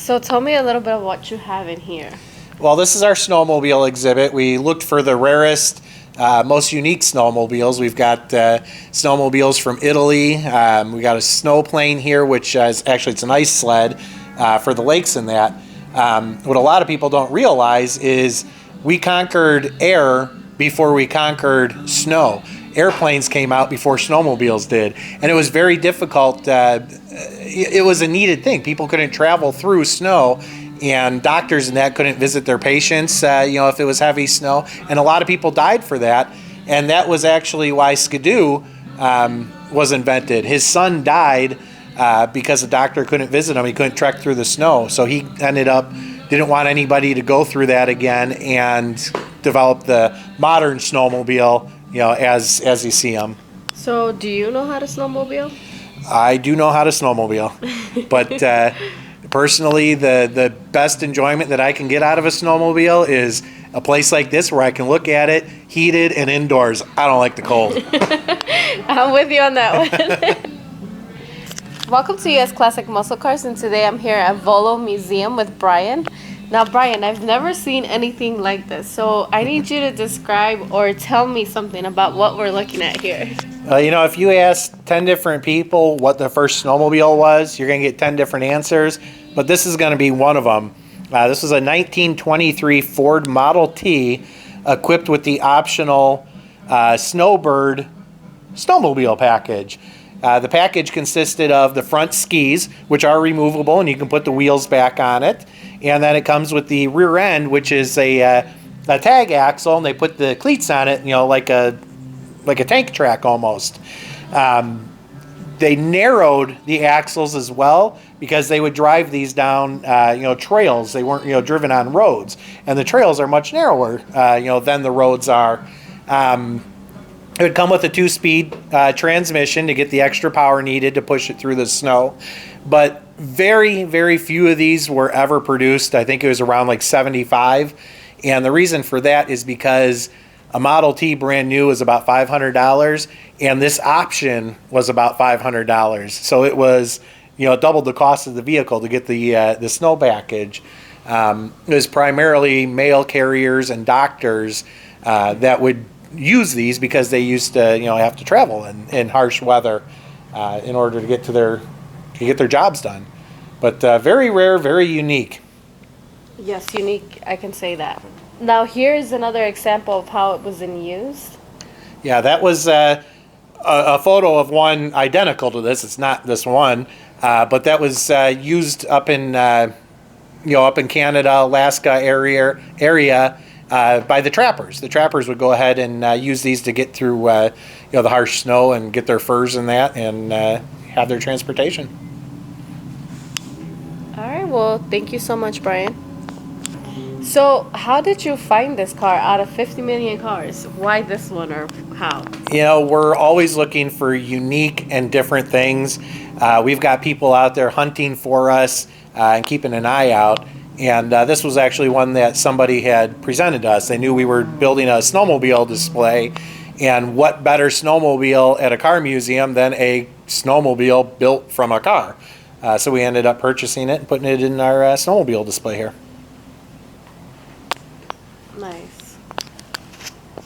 So tell me a little bit of what you have in here. Well, this is our snowmobile exhibit. We looked for the rarest, most unique snowmobiles. We've got snowmobiles from Italy. We got a snow plane here, which is actually it's an ice sled for the lakes and that. What a lot of people don't realize is we conquered air before we conquered snow. Airplanes came out before snowmobiles did, and it was very difficult. It was a needed thing. People couldn't travel through snow, and doctors and that couldn't visit their patients, if it was heavy snow, and a lot of people died for that, and that was actually why Skidoo was invented. His son died because the doctor couldn't visit him. He couldn't trek through the snow, so he didn't want anybody to go through that again, and developed the modern snowmobile, as you see them. So do you know how to snowmobile? I do know how to snowmobile, but personally, the best enjoyment that I can get out of a snowmobile is a place like this where I can look at it, heated and indoors. I don't like the cold. I'm with you on that one. Welcome to US Classic Muscle Cars, and today I'm here at Volo Museum with Brian. Now, Brian, I've never seen anything like this, so I need you to describe or tell me something about what we're looking at here. If you ask 10 different people what the first snowmobile was, you're going to get 10 different answers, but this is going to be one of them. This was a 1923 Ford Model T equipped with the optional Snowbird snowmobile package. The package consisted of the front skis, which are removable, and you can put the wheels back on it. And then it comes with the rear end, which is a tag axle, and they put the cleats on it, like a tank track almost. They narrowed the axles as well because they would drive these down, trails. They weren't, driven on roads, and the trails are much narrower, than the roads are. It would come with a 2-speed transmission to get the extra power needed to push it through the snow. But very, very few of these were ever produced. I think it was around like 75. And the reason for that is because a Model T brand new was about $500, and this option was about $500. So it was, doubled the cost of the vehicle to get the snow package. It was primarily mail carriers and doctors that would use these because they used to have to travel in harsh weather in order to get their jobs done. But very rare, very unique. Yes, unique, I can say that. Now here's another example of how it was in use. Yeah, that was a photo of one identical to this. It's not this one, but that was used up in up in Canada, Alaska area by the trappers. The trappers would go ahead and use these to get through the harsh snow and get their furs and that, and have their transportation. All right, well, thank you so much, Brian. So how did you find this car out of 50 million cars? Why this one, or how? We're always looking for unique and different things. We've got people out there hunting for us and keeping an eye out. And this was actually one that somebody had presented to us. They knew we were building a snowmobile display, and what better snowmobile at a car museum than a snowmobile built from a car? So we ended up purchasing it and putting it in our snowmobile display here.